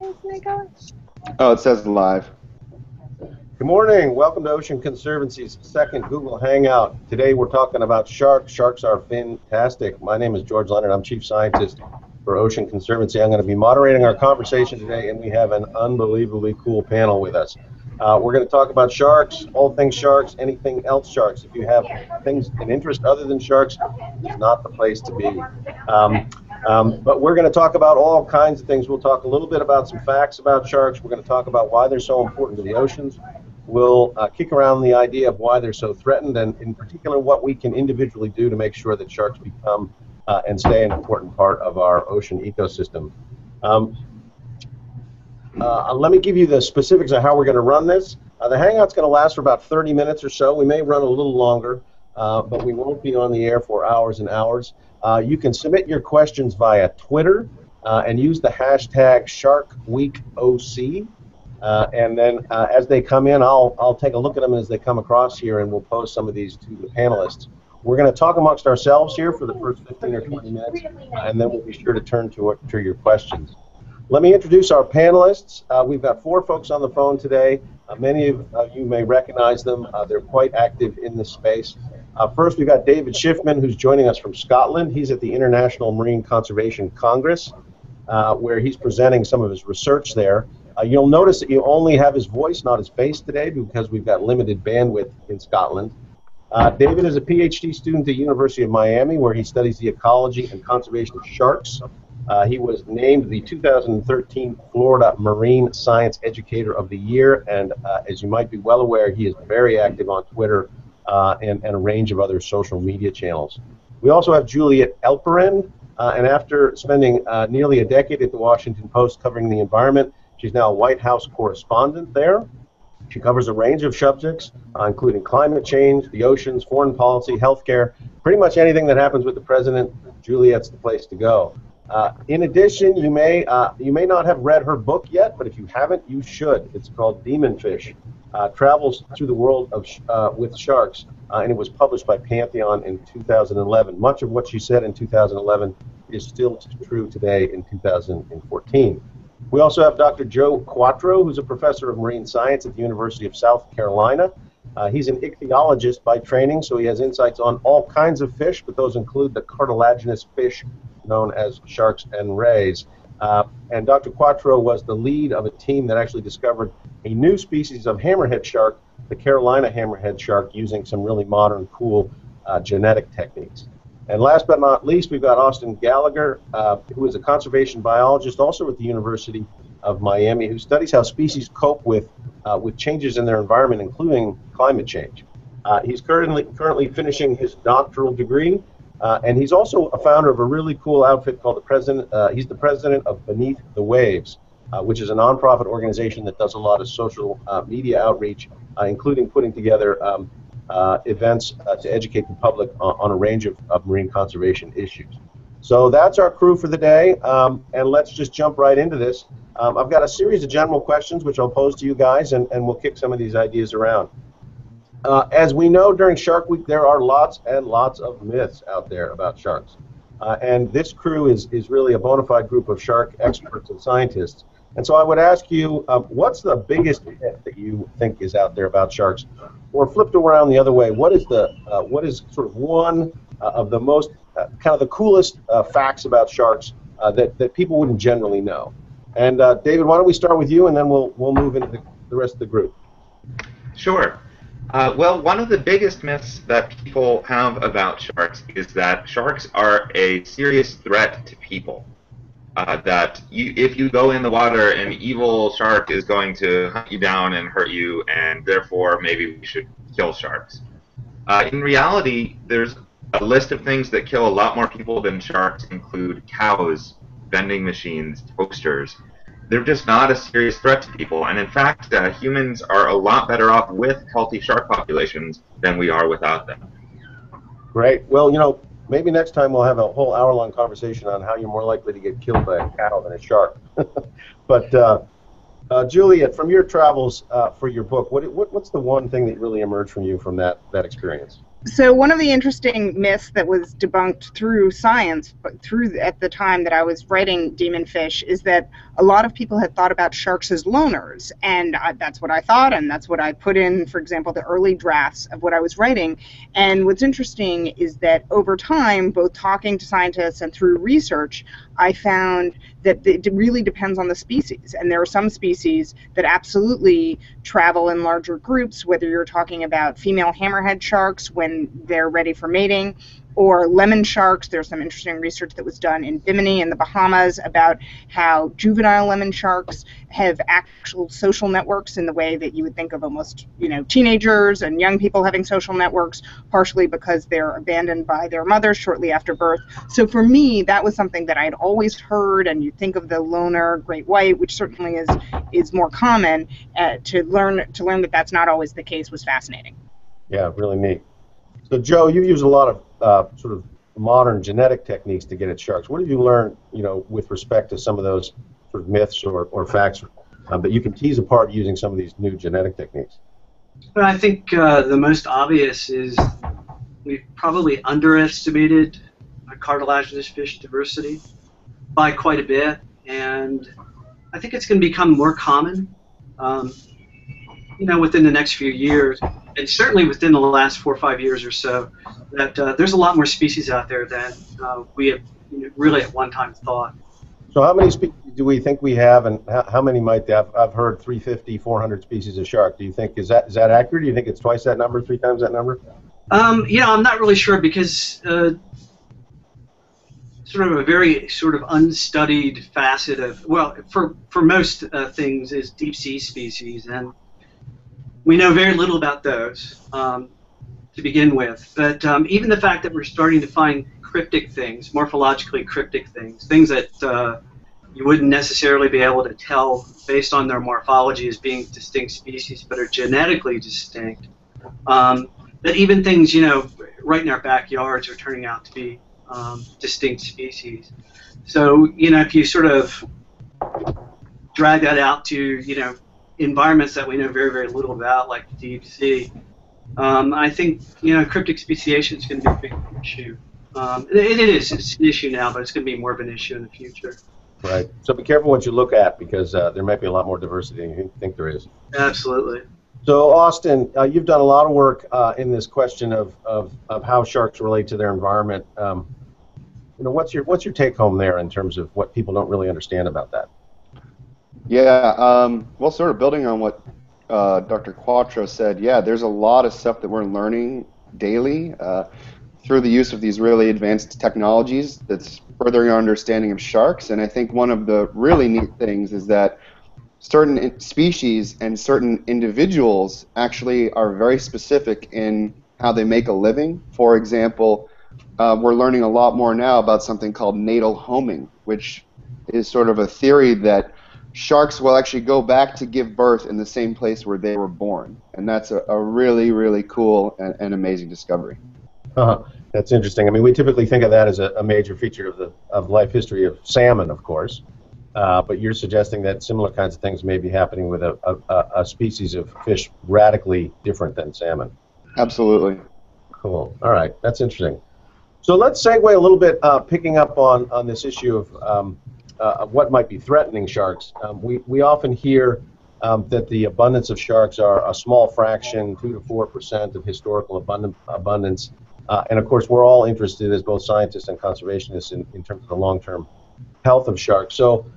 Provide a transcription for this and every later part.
Oh, it says live. Good morning. Welcome to Ocean Conservancy's second Google Hangout. Today we're talking about sharks. Sharks are fin-tastic. My name is George Leonard. I'm Chief Scientist for Ocean Conservancy. I'm going to be moderating our conversation today, and we have an unbelievably cool panel with us. We're going to talk about sharks, all things sharks, anything else sharks. If you have things in interest other than sharks, this is not the place to be. But we're going to talk about all kinds of things. We'll talk a little bit about some facts about sharks. We're going to talk about why they're so important to the oceans. We'll kick around the idea of why they're so threatened, and in particular what we can individually do to make sure that sharks become and stay an important part of our ocean ecosystem. Let me give you the specifics of how we're going to run this. The Hangout's going to last for about 30 minutes or so. We may run a little longer, but we won't be on the air for hours and hours. You can submit your questions via Twitter and use the hashtag SharkWeekOC. And then as they come in, I'll take a look at them as they come across here, and we'll post some of these to the panelists. We're going to talk amongst ourselves here for the first 15 or 20 minutes, and then we'll be sure to turn to your questions. Let me introduce our panelists. We've got 4 folks on the phone today. Many of you may recognize them. They're quite active in this space. First, we've got David Schiffman, who's joining us from Scotland. He's at the International Marine Conservation Congress, where he's presenting some of his research there. You'll notice that you only have his voice, not his face today, because we've got limited bandwidth in Scotland. David is a PhD student at the University of Miami, where he studies the ecology and conservation of sharks. He was named the 2013 Florida Marine Science Educator of the Year, and as you might be well aware, he is very active on Twitter and a range of other social media channels. We also have Juliet Elperin, and after spending nearly a decade at the Washington Post covering the environment, she's now a White House correspondent there. She covers a range of subjects, including climate change, the oceans, foreign policy, healthcare, pretty much anything that happens with the president. Juliet's the place to go. In addition, you may not have read her book yet, but if you haven't, you should. It's called Demon Fish, Travels Through the World of with Sharks, and it was published by Pantheon in 2011. Much of what she said in 2011 is still true today in 2014. We also have Dr. Joe Quattro, who's a professor of marine science at the University of South Carolina. He's an ichthyologist by training, so he has insights on all kinds of fish, but those include the cartilaginous fish known as sharks and rays. And Dr. Quattro was the lead of a team that actually discovered a new species of hammerhead shark, the Carolina hammerhead shark, using some really modern, cool genetic techniques. And last but not least, we've got Austin Gallagher, who is a conservation biologist, also at the University of Miami, who studies how species cope with changes in their environment, including climate change. He's currently finishing his doctoral degree, and he's also a founder of a really cool outfit called he's the president of Beneath the Waves, which is a nonprofit organization that does a lot of social media outreach, including putting together events to educate the public on a range of marine conservation issues. So that's our crew for the day, and let's just jump right into this. I've got a series of general questions which I'll pose to you guys, and we'll kick some of these ideas around. As we know, during Shark Week, there are lots and lots of myths out there about sharks. And this crew is really a bona fide group of shark experts and scientists. And so I would ask you, what's the biggest myth that you think is out there about sharks? Or flipped around the other way, what is sort of one of the most kind of the coolest facts about sharks that people wouldn't generally know? And David, why don't we start with you, and then we'll move into the rest of the group. Sure. Well, one of the biggest myths that people have about sharks is that sharks are a serious threat to people. That if you go in the water, an evil shark is going to hunt you down and hurt you, and therefore maybe we should kill sharks. In reality, there's a list of things that kill a lot more people than sharks include cows, vending machines, toasters. They're just not a serious threat to people, and in fact, humans are a lot better off with healthy shark populations than we are without them. Great. Well, you know, maybe next time we'll have a whole hour-long conversation on how you're more likely to get killed by a cow than a shark. But Juliet, from your travels for your book, what's the one thing that really emerged from you from that experience? So one of the interesting myths that was debunked through science, but through at the time that I was writing Demon Fish, is that a lot of people had thought about sharks as loners, and that's what I thought, and that's what I put in, for example, the early drafts of what I was writing. And what's interesting is that over time, both talking to scientists and through research, I found that it really depends on the species, and there are some species that absolutely travel in larger groups, whether you're talking about female hammerhead sharks when they're ready for mating, or lemon sharks. There's some interesting research that was done in Bimini in the Bahamas about how juvenile lemon sharks have actual social networks in the way that you would think of almost, teenagers and young people having social networks, partially because they're abandoned by their mothers shortly after birth. So for me, that was something that I had always heard, and you think of the loner great white, which certainly is more common. To learn that that's not always the case was fascinating. Yeah, really neat. So, Joe, you use a lot of sort of modern genetic techniques to get at sharks. What have you learned, with respect to some of those sort of myths or facts that you can tease apart using some of these new genetic techniques? Well, I think the most obvious is we've probably underestimated cartilaginous fish diversity by quite a bit, and I think it's going to become more common, within the next few years. And certainly within the last 4 or 5 years or so, that there's a lot more species out there than we have really at one time thought. So how many species do we think we have, and how many might they have? I've heard 350, 400 species of shark. Do you think, is that accurate? Do you think it's twice that number, 3 times that number? I'm not really sure, because sort of a very sort of unstudied facet of, well, for most things is deep sea species, and we know very little about those to begin with. But even the fact that we're starting to find cryptic things, morphologically cryptic things that you wouldn't necessarily be able to tell based on their morphology as being distinct species, but are genetically distinct, that even things, right in our backyards are turning out to be distinct species. So, if you sort of drag that out to, environments that we know very, very little about, like the deep sea, I think, cryptic speciation is going to be a big issue. It's an issue now, but it's going to be more of an issue in the future. Right. So be careful what you look at, because there might be a lot more diversity than you think there is. Absolutely. So, Austin, you've done a lot of work in this question of how sharks relate to their environment. What's your take home there in terms of what people don't really understand about that? Yeah, well, sort of building on what Dr. Quattro said, yeah, there's a lot of stuff that we're learning daily through the use of these really advanced technologies that's furthering our understanding of sharks. And I think one of the really neat things is that certain species and certain individuals actually are very specific in how they make a living. For example, we're learning a lot more now about something called natal homing, which is sort of a theory that sharks will actually go back to give birth in the same place where they were born. And that's a really, really cool and amazing discovery. That's interesting. I mean, we typically think of that as a major feature of life history of salmon, of course. But you're suggesting that similar kinds of things may be happening with a species of fish radically different than salmon. Absolutely. Cool. All right. That's interesting. So let's segue a little bit, picking up on this issue of what might be threatening sharks. We often hear that the abundance of sharks are a small fraction, 2 to 4% of historical abundance. And of course, we're all interested as both scientists and conservationists in terms of the long-term health of sharks. So,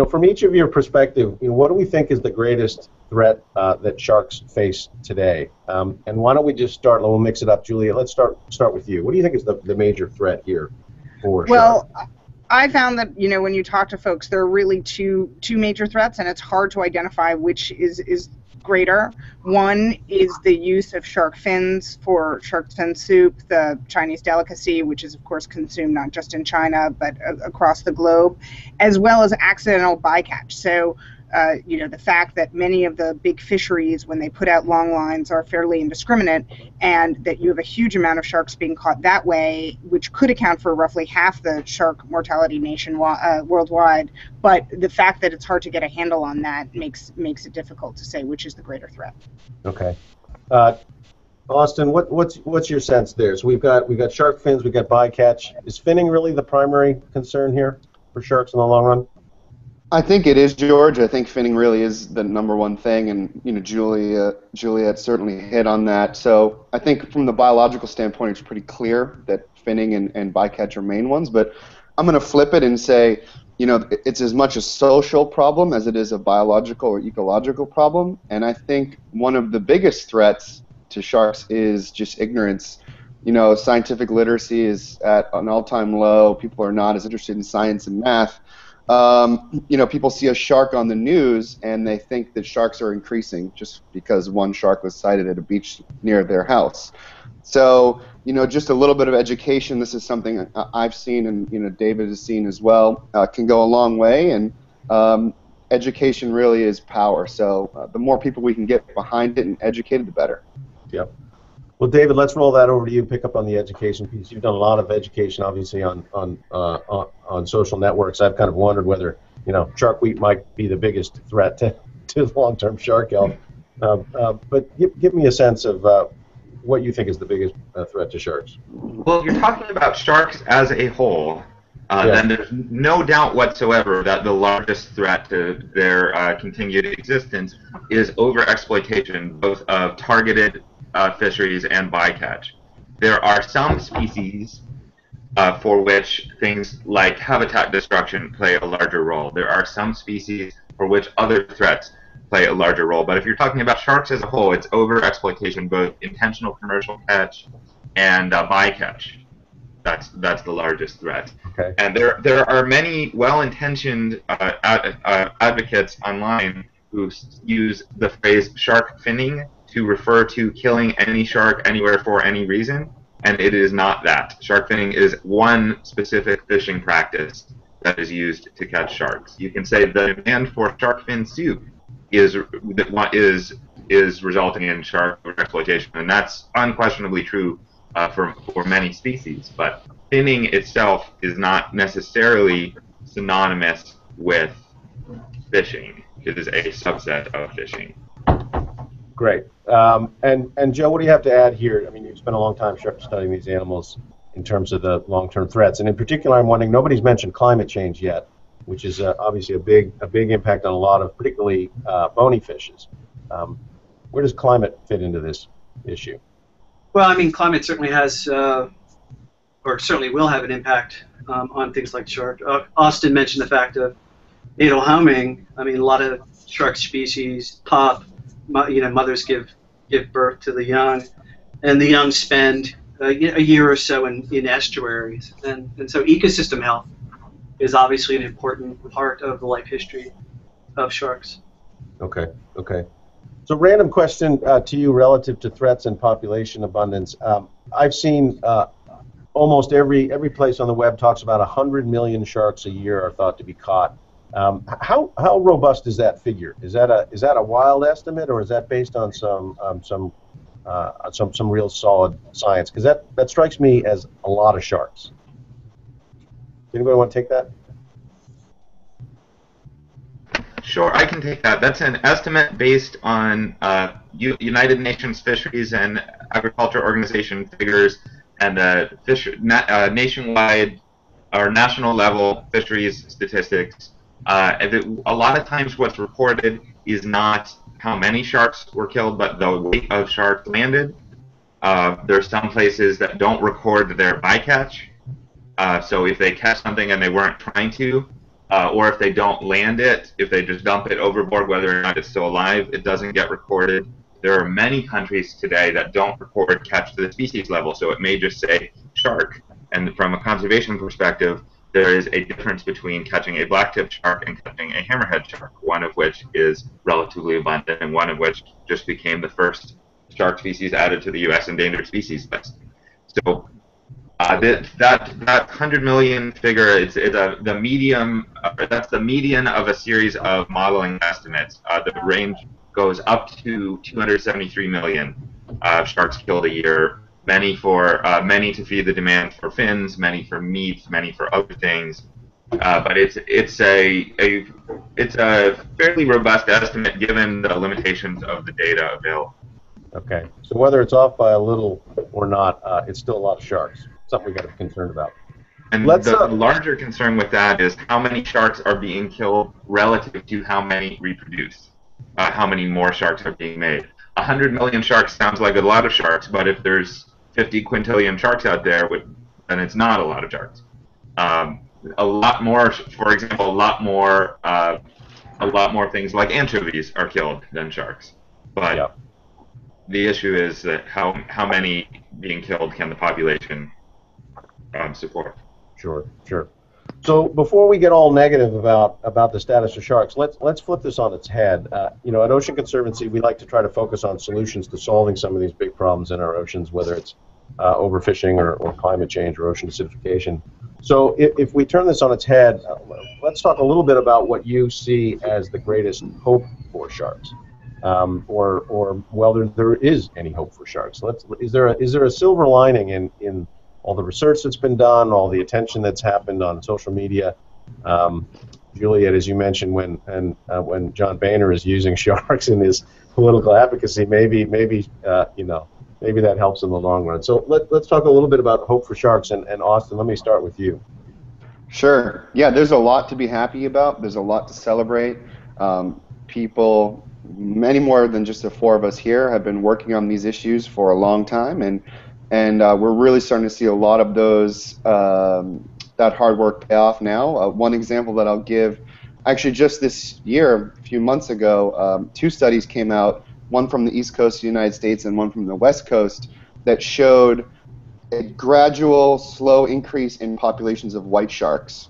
from each of your perspective, what do we think is the greatest threat that sharks face today? And why don't we just start, we'll mix it up, Julia. Let's start with you. What do you think is the major threat here for sharks? Well, I found that, when you talk to folks, there are really two major threats, and it's hard to identify which is greater. One is the use of shark fins for shark fin soup, the Chinese delicacy, which is, of course, consumed not just in China, but across the globe, as well as accidental bycatch. So, the fact that many of the big fisheries, when they put out long lines, are fairly indiscriminate, and that you have a huge amount of sharks being caught that way, which could account for roughly half the shark mortality worldwide. But the fact that it's hard to get a handle on that makes it difficult to say which is the greater threat. Okay. Austin, what's your sense there? So we've got shark fins, we've got bycatch. Is finning really the primary concern here for sharks in the long run? I think it is, George. I think finning really is the number one thing, and Juliet certainly hit on that. So I think from the biological standpoint, it's pretty clear that finning and bycatch are main ones. But I'm going to flip it and say, it's as much a social problem as it is a biological or ecological problem. And I think one of the biggest threats to sharks is just ignorance. Scientific literacy is at an all-time low. People are not as interested in science and math. People see a shark on the news and they think that sharks are increasing just because one shark was sighted at a beach near their house. So, just a little bit of education. This is something I've seen and, David has seen as well, can go a long way. And education really is power. So the more people we can get behind it and educated, the better. Yep. Well, David, let's roll that over to you. Pick up on the education piece. You've done a lot of education, obviously, on social networks. I've kind of wondered whether shark week might be the biggest threat to long-term shark health. But give me a sense of what you think is the biggest threat to sharks. Well, if you're talking about sharks as a whole, then there's no doubt whatsoever that the largest threat to their continued existence is overexploitation, both of targeted fisheries and bycatch. There are some species for which things like habitat destruction play a larger role. There are some species for which other threats play a larger role. But if you're talking about sharks as a whole, it's overexploitation, both intentional commercial catch and bycatch. That's the largest threat. Okay. And there are many well-intentioned advocates online who use the phrase shark finning to refer to killing any shark anywhere for any reason, and it is not that. Shark finning is one specific fishing practice that is used to catch sharks. You can say the demand for shark fin soup is resulting in shark exploitation, and that's unquestionably true for many species. But finning itself is not necessarily synonymous with fishing. It is a subset of fishing. Great. And Joe, what do you have to add here? I mean, you've spent a long time studying these animals in terms of the long-term threats, and in particular, I'm wondering, nobody's mentioned climate change yet, which is obviously a big impact on a lot of particularly bony fishes. Where does climate fit into this issue? Well, I mean, climate certainly has, or certainly will have an impact on things like shark. Austin mentioned the fact of natal homing. I mean, a lot of shark species pop. Mothers give birth to the young, and the young spend a year or so in estuaries, and so ecosystem health is obviously an important part of the life history of sharks. Okay. So, random question to you relative to threats and population abundance. I've seen almost every place on the web talks about 100 million sharks a year are thought to be caught. How robust is that figure? Is that a wild estimate, or is that based on some real solid science? Because that strikes me as a lot of sharks. Anybody want to take that? Sure, I can take that. That's an estimate based on United Nations Fisheries and Agriculture Organization figures and nationwide or national level fisheries statistics. A lot of times what's reported is not how many sharks were killed, but the weight of sharks landed. There's some places that don't record their bycatch. So if they catch something and they weren't trying to, or if they don't land it, if they just dump it overboard, whether or not it's still alive, it doesn't get recorded. There are many countries today that don't record catch to the species level, so it may just say shark. And from a conservation perspective, there is a difference between catching a black-tipped shark and catching a hammerhead shark, one of which is relatively abundant and one of which just became the first shark species added to the U.S. endangered species list. So that 100 million figure, it's the medium. That's the median of a series of modeling estimates. The range goes up to 273 million sharks killed a year. Many to feed the demand for fins, many for meat, many for other things. But it's a fairly robust estimate given the limitations of the data available. Okay. So whether it's off by a little or not, it's still a lot of sharks. Something we got to be concerned about. And Let's. the larger concern with that is how many sharks are being killed relative to how many reproduce. How many more sharks are being made. 100 million sharks sounds like a lot of sharks, but if there's 50 quintillion sharks out there, then it's not a lot of sharks. A lot more, for example, a lot more things like anchovies are killed than sharks. But Yep. the issue is that how many being killed can the population support? Sure, sure. So before we get all negative about the status of sharks, let's flip this on its head. You know, at Ocean Conservancy, we like to try to focus on solutions to solving some of these big problems in our oceans, whether it's overfishing or climate change or ocean acidification. So if we turn this on its head, let's talk a little bit about what you see as the greatest hope for sharks, or whether there is any hope for sharks. Is there a silver lining in all the research that's been done, all the attention that's happened on social media? Juliet, as you mentioned, when John Boehner is using sharks in his political advocacy, maybe that helps in the long run. So let's talk a little bit about hope for sharks. And Austin, let me start with you. Sure. Yeah, there's a lot to be happy about. There's a lot to celebrate. People, many more than just the four of us here, have been working on these issues for a long time, and we're really starting to see a lot of those that hard work pay off now. One example that I'll give, actually just this year, a few months ago, two studies came out, one from the East Coast of the United States and one from the West Coast, that showed a gradual, slow increase in populations of white sharks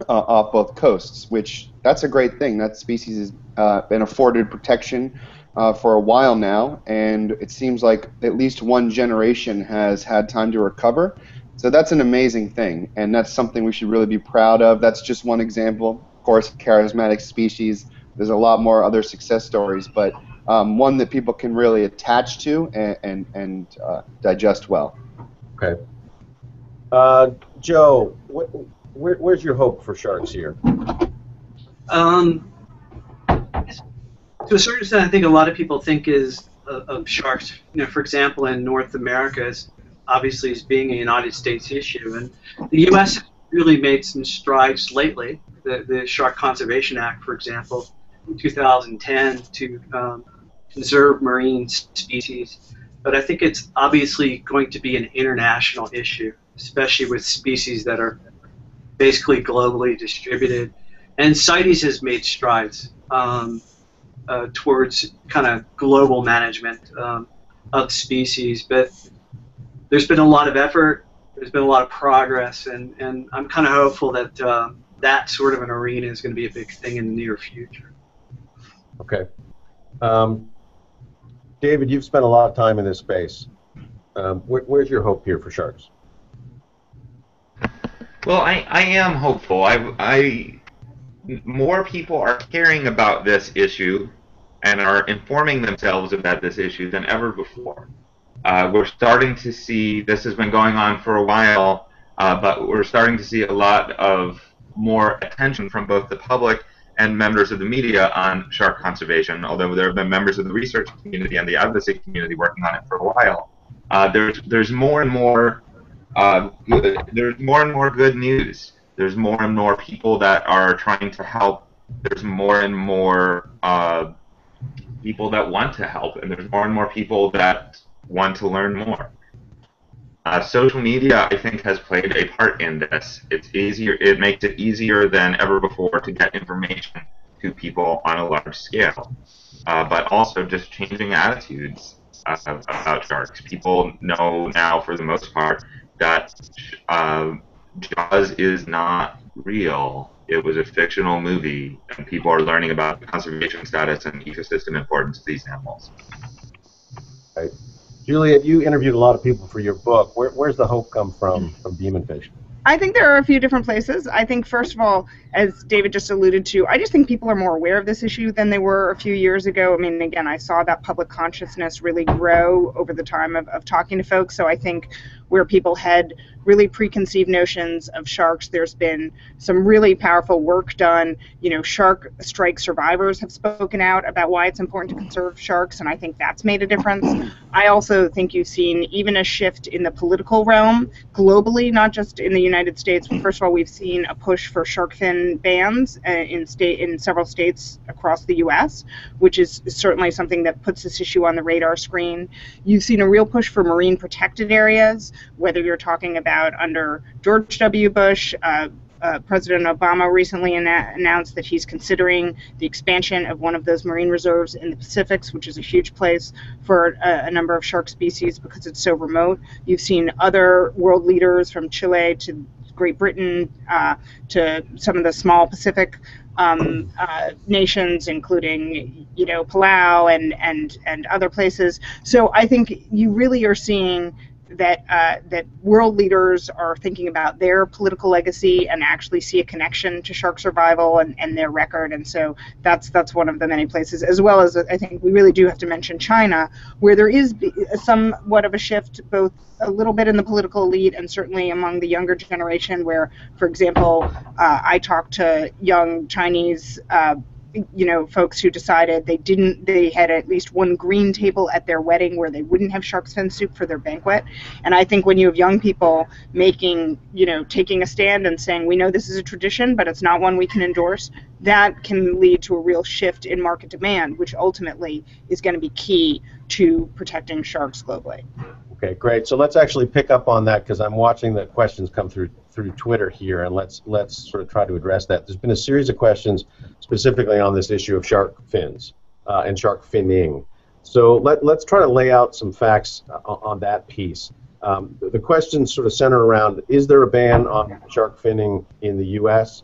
off both coasts, which that's a great thing. That species has been afforded protection for a while now, and it seems like at least one generation has had time to recover. So that's an amazing thing, and that's something we should really be proud of. That's just one example. Of course, charismatic species, there's a lot more other success stories, but one that people can really attach to and digest well. Okay. Joe, where's your hope for sharks here? To a certain extent, I think a lot of people think of sharks, for example, in North America, as obviously as being a United States issue, and the U.S. has really made some strides lately. The Shark Conservation Act, for example, in 2010 to conserve marine species, but I think it's obviously going to be an international issue, especially with species that are basically globally distributed. And CITES has made strides towards kind of global management of species, but there's been a lot of effort, there's been a lot of progress, and I'm kind of hopeful that that sort of an arena is going to be a big thing in the near future. Okay. David, you've spent a lot of time in this space. Where's your hope here for sharks? Well, I am hopeful. More people are caring about this issue and are informing themselves about this issue than ever before. We're starting to see, this has been going on for a while, but we're starting to see a lot of more attention from both the public and members of the media on shark conservation, although there have been members of the research community and the advocacy community working on it for a while. There's more and more good news. There's more and more people that are trying to help. There's more and more people that want to help, and there's more and more people that want to learn more. Social media, I think, has played a part in this. It makes it easier than ever before to get information to people on a large scale, but also just changing attitudes about sharks. People know now, for the most part, that Jaws is not real. It was a fictional movie, and people are learning about the conservation status and ecosystem importance of these animals. Right. Juliet, you interviewed a lot of people for your book. Where's the hope come from demonfish? I think there are a few different places. I think, first of all, as David just alluded to, I just think people are more aware of this issue than they were a few years ago. I mean, again, I saw that public consciousness really grow over the time of talking to folks. So I think where people had really preconceived notions of sharks. There's been some really powerful work done. Shark strike survivors have spoken out about why it's important to conserve sharks, and I think that's made a difference. I also think you've seen even a shift in the political realm globally, not just in the United States. First of all, we've seen a push for shark fin bans in several states across the U.S., which is certainly something that puts this issue on the radar screen. You've seen a real push for marine protected areas, whether you're talking about under George W. Bush. President Obama recently announced that he's considering the expansion of one of those marine reserves in the Pacifics, which is a huge place for a number of shark species because it's so remote. You've seen other world leaders from Chile to Great Britain to some of the small Pacific nations, including Palau and other places. So I think you really are seeing that world leaders are thinking about their political legacy and actually see a connection to shark survival and their record, and so that's one of the many places. As well as I think we really do have to mention China, where there is somewhat of a shift, both a little bit in the political elite and certainly among the younger generation, where, for example, I talked to young Chinese folks who decided they had at least one green table at their wedding where they wouldn't have shark's fin soup for their banquet. And I think when you have young people taking a stand and saying, we know this is a tradition, but it's not one we can endorse, that can lead to a real shift in market demand, which ultimately is going to be key to protecting sharks globally. Okay, great. So let's actually pick up on that, because I'm watching the questions come through Twitter here, and let's sort of try to address that. There's been a series of questions specifically on this issue of shark fins and shark finning. So let's try to lay out some facts on that piece. The questions sort of center around: is there a ban on shark finning in the U.S.?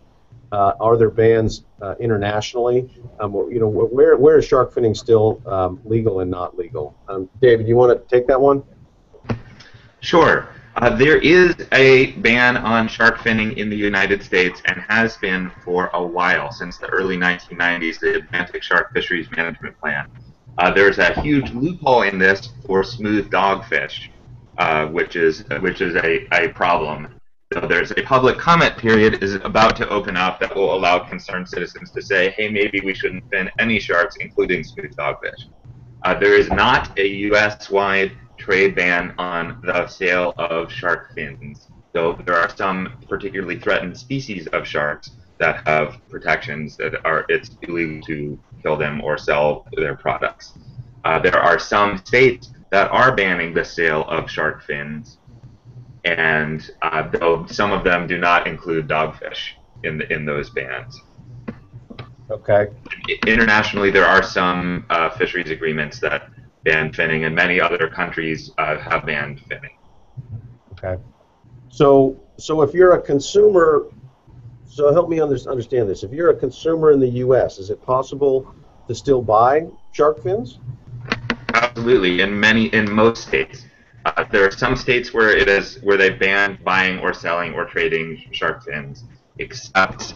Are there bans internationally? Where is shark finning still legal and not legal? David, you want to take that one? Sure. There is a ban on shark finning in the United States, and has been for a while, since the early 1990s, the Atlantic Shark Fisheries Management Plan. There's a huge loophole in this for smooth dogfish, which is a problem. So there's a public comment period is about to open up that will allow concerned citizens to say, hey, maybe we shouldn't fin any sharks, including smooth dogfish. There is not a U.S.-wide trade ban on the sale of shark fins. So there are some particularly threatened species of sharks that have protections that it's illegal to kill them or sell their products. There are some states that are banning the sale of shark fins, and though some of them do not include dogfish in those bans. Okay. Internationally, there are some fisheries agreements that ban finning, and many other countries have banned finning. Okay. So if you're a consumer, so help me understand this. If you're a consumer in the U.S., is it possible to still buy shark fins? Absolutely. In most states. There are some states where they ban buying or selling or trading shark fins, except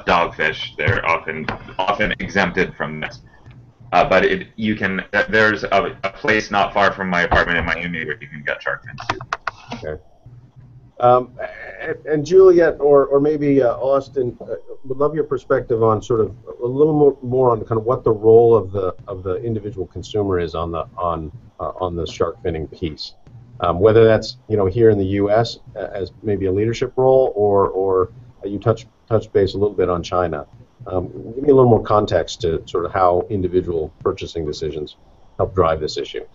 dogfish. They're often exempted from this. But there's a place not far from my apartment in Miami where you can get shark fins too. Okay. And Juliet, or maybe Austin, would love your perspective on sort of a little more on kind of what the role of the individual consumer is on the shark finning piece. Whether that's here in the U.S. As maybe a leadership role, or you touch base a little bit on China. Give me a little more context to sort of how individual purchasing decisions help drive this issue.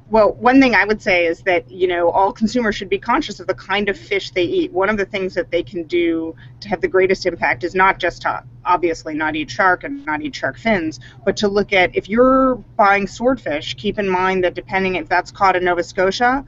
Well, one thing I would say is that, all consumers should be conscious of the kind of fish they eat. One of the things that they can do to have the greatest impact is not just to obviously not eat shark and not eat shark fins, but to look at, if you're buying swordfish, keep in mind that depending if that's caught in Nova Scotia,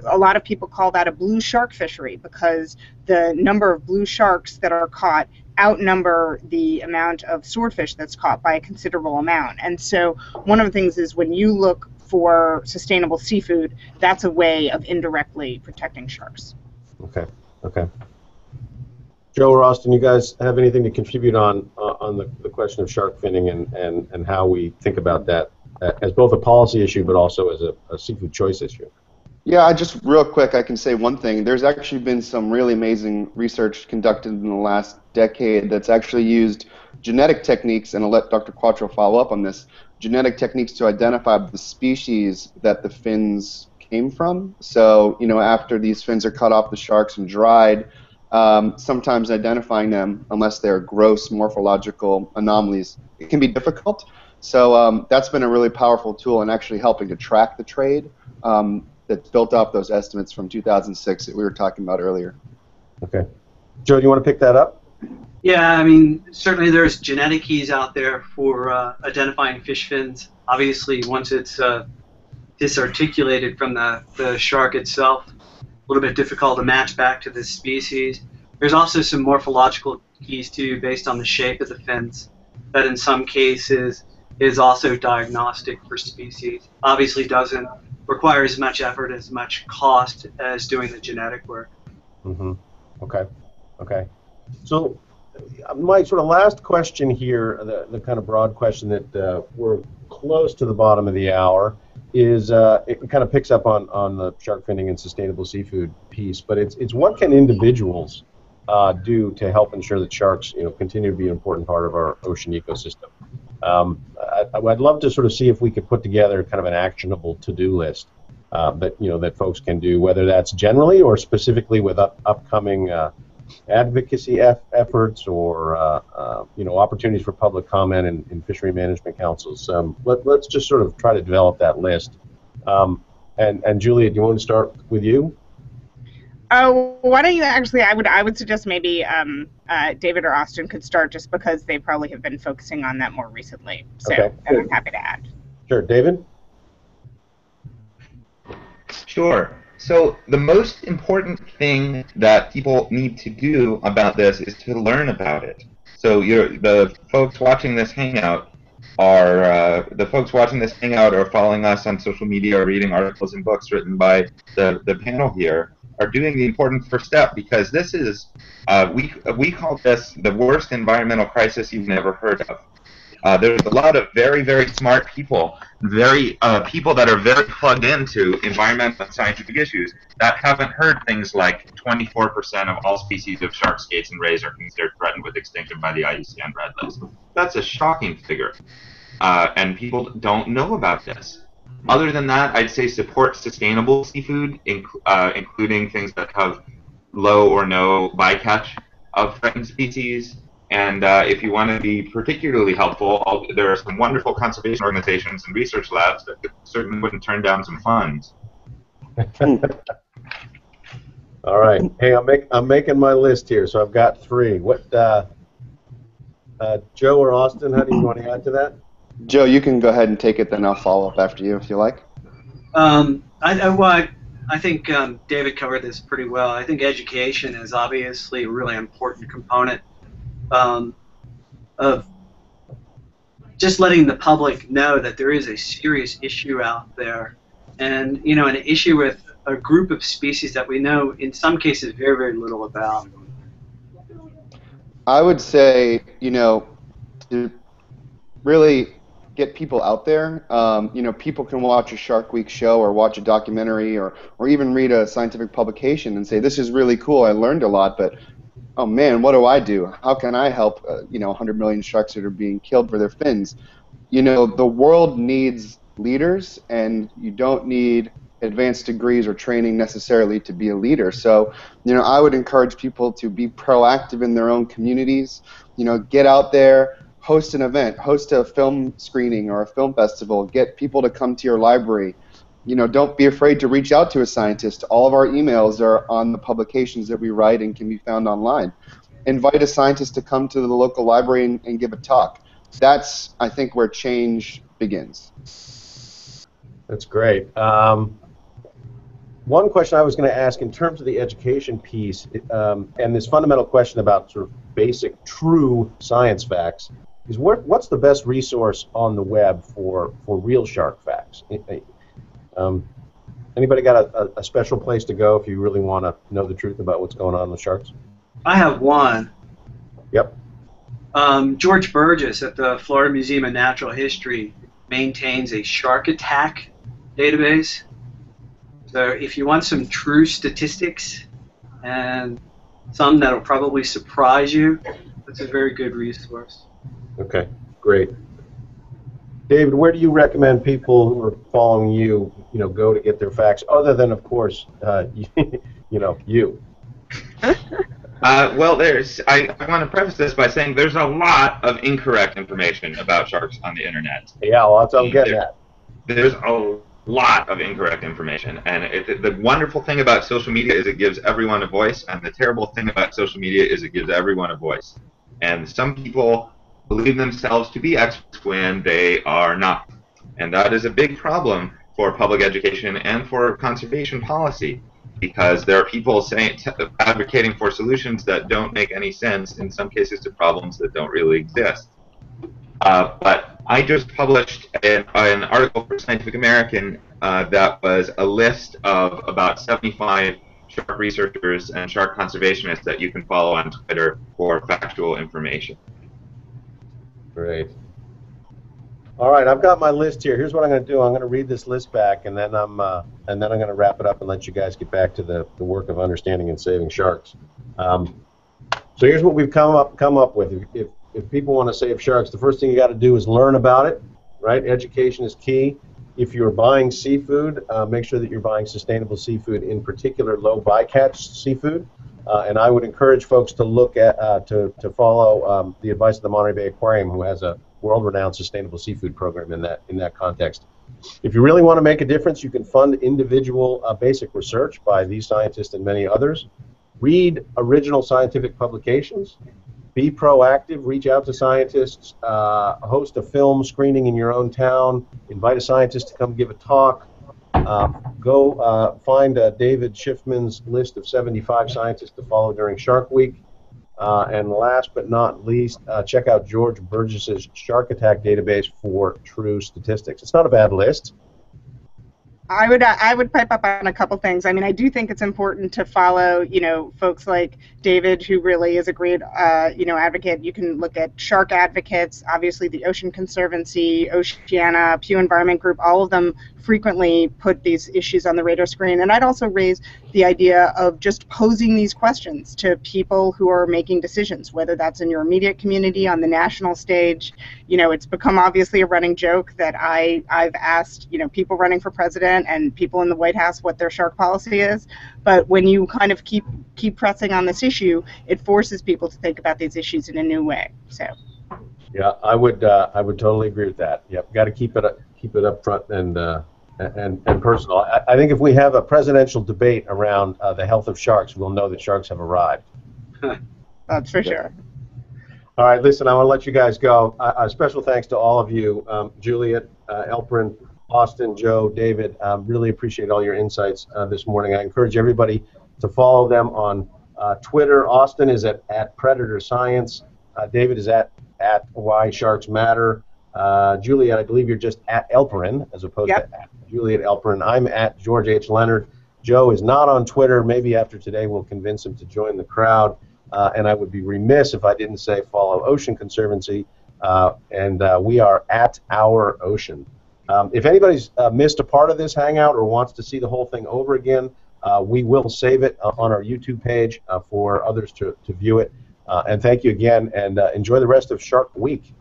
a lot of people call that a blue shark fishery, because the number of blue sharks that are caught outnumber the amount of swordfish that's caught by a considerable amount. And so one of the things is, when you look for sustainable seafood, that's a way of indirectly protecting sharks. Okay. Joe or Austin, you guys have anything to contribute on the question of shark finning and how we think about that as both a policy issue but also as a seafood choice issue? Yeah, just real quick, I can say one thing. There's actually been some really amazing research conducted in the last decade that's actually used genetic techniques, and I'll let Dr. Quattro follow up on this, genetic techniques to identify the species that the fins came from. So, after these fins are cut off the sharks and dried, sometimes identifying them, unless they're gross morphological anomalies, it can be difficult. So that's been a really powerful tool in actually helping to track the trade. That's built off those estimates from 2006 that we were talking about earlier. Okay. Joe, do you want to pick that up? Yeah, I mean, certainly there's genetic keys out there for identifying fish fins. Obviously, once it's disarticulated from the shark itself, a little bit difficult to match back to the species. There's also some morphological keys, too, based on the shape of the fins, that in some cases is also diagnostic for species. Obviously doesn't require as much effort, as much cost as doing the genetic work. Mm-hmm. Okay. So my sort of last question here, the kind of broad question that we're close to the bottom of the hour, is it kind of picks up on the shark finning and sustainable seafood piece, but it's what can individuals do to help ensure that sharks continue to be an important part of our ocean ecosystem. I'd love to sort of see if we could put together kind of an actionable to-do list that folks can do, whether that's generally or specifically with upcoming advocacy efforts or opportunities for public comment in fishery management councils. Let's just sort of try to develop that list. And Julia, do you want to start with you? Why don't you actually? I would suggest maybe David or Austin could start, just because they probably have been focusing on that more recently. So okay. I'm happy to add. Sure, David. Sure. So the most important thing that people need to do about this is to learn about it. So the folks watching this hangout are following us on social media or reading articles and books written by the panel here, are doing the important first step, because this is we call this the worst environmental crisis you've never heard of. There's a lot of very, very smart people, people that are very plugged into environmental and scientific issues, that haven't heard things like 24% of all species of shark, skates, and rays are considered threatened with extinction by the IUCN Red List. That's a shocking figure, and people don't know about this. Other than that, I'd say support sustainable seafood, including things that have low or no bycatch of threatened species. And if you want to be particularly helpful, there are some wonderful conservation organizations and research labs that certainly wouldn't turn down some funds. All right. Hey, I'm making my list here, so I've got 3. What, Joe or Austin, how do you want to add to that? Joe, you can go ahead and take it, then I'll follow up after you if you like. I think David covered this pretty well. I think education is obviously a really important component of just letting the public know that there is a serious issue out there, and an issue with a group of species that we know in some cases very, very little about. I would say, to really get people out there, people can watch a Shark Week show or watch a documentary or even read a scientific publication and say, this is really cool, I learned a lot, but oh man, what do I do? How can I help 100 million sharks that are being killed for their fins? The world needs leaders, and you don't need advanced degrees or training necessarily to be a leader. So, I would encourage people to be proactive in their own communities, get out there, host an event, host a film screening or a film festival, get people to come to your library. Don't be afraid to reach out to a scientist. All of our emails are on the publications that we write and can be found online. Invite a scientist to come to the local library and give a talk. That's, I think, where change begins. That's great. One question I was going to ask in terms of the education piece, and this fundamental question about sort of basic, true science facts, is what's the best resource on the web for real shark facts? Anybody got a special place to go if you really want to know the truth about what's going on with sharks? I have one. Yep. George Burgess at the Florida Museum of Natural History maintains a shark attack database. So if you want some true statistics and some that'll probably surprise you, that's a very good resource. Okay, great. David, where do you recommend people who are following you, go to get their facts, other than, of course, you? Well, I want to preface this by saying there's a lot of incorrect information about sharks on the internet. Yeah, well, that's what I'm getting at. There's a lot of incorrect information, and the wonderful thing about social media is it gives everyone a voice, and the terrible thing about social media is it gives everyone a voice. And some people believe themselves to be experts when they are not. And that is a big problem for public education and for conservation policy, because there are people advocating for solutions that don't make any sense, in some cases to problems that don't really exist. But I just published an article for Scientific American that was a list of about 75 shark researchers and shark conservationists that you can follow on Twitter for factual information. Great. All right, I've got my list here. Here's what I'm going to do. I'm going to read this list back, and then I'm going to wrap it up and let you guys get back to the work of understanding and saving sharks. So here's what we've come up with. If people want to save sharks, the first thing you got to do is learn about it, right? Education is key. If you're buying seafood, make sure that you're buying sustainable seafood, in particular low bycatch seafood. And I would encourage folks to look at to follow the advice of the Monterey Bay Aquarium, who has a world-renowned sustainable seafood program in that context. If you really want to make a difference, you can fund individual basic research by these scientists and many others. Read original scientific publications. Be proactive. Reach out to scientists. Host a film screening in your own town. Invite a scientist to come give a talk. Go find David Schiffman's list of 75 scientists to follow during Shark Week. And last but not least, check out George Burgess's Shark Attack database for true statistics. It's not a bad list. I would pipe up on a couple things. I mean, I do think it's important to follow, folks like David, who really is a great, advocate. You can look at shark advocates, obviously the Ocean Conservancy, Oceana, Pew Environment Group, all of them frequently put these issues on the radar screen. And I'd also raise the idea of just posing these questions to people who are making decisions, whether that's in your immediate community, on the national stage. It's become obviously a running joke that I've asked, people running for president and people in the White House what their shark policy is. But when you kind of keep pressing on this issue, it forces people to think about these issues in a new way. So. Yeah, I would totally agree with that. Yep, got to keep it up front and personal. I think if we have a presidential debate around the health of sharks, we'll know that sharks have arrived. That's for sure. All right, listen, I want to let you guys go. Special thanks to all of you, Juliet, Elprin, Austin, Joe, David. Really appreciate all your insights this morning. I encourage everybody to follow them on Twitter. Austin is at Predator Science. David is at Why Sharks Matter. Juliet, I believe you're just at Elprin as opposed to at Juliet Elprin. I'm at George H. Leonard. Joe is not on Twitter. Maybe after today we'll convince him to join the crowd. And I would be remiss if I didn't say follow Ocean Conservancy. And we are at Our Ocean. If anybody's missed a part of this Hangout or wants to see the whole thing over again, we will save it on our YouTube page for others to view it. And thank you again, and enjoy the rest of Shark Week.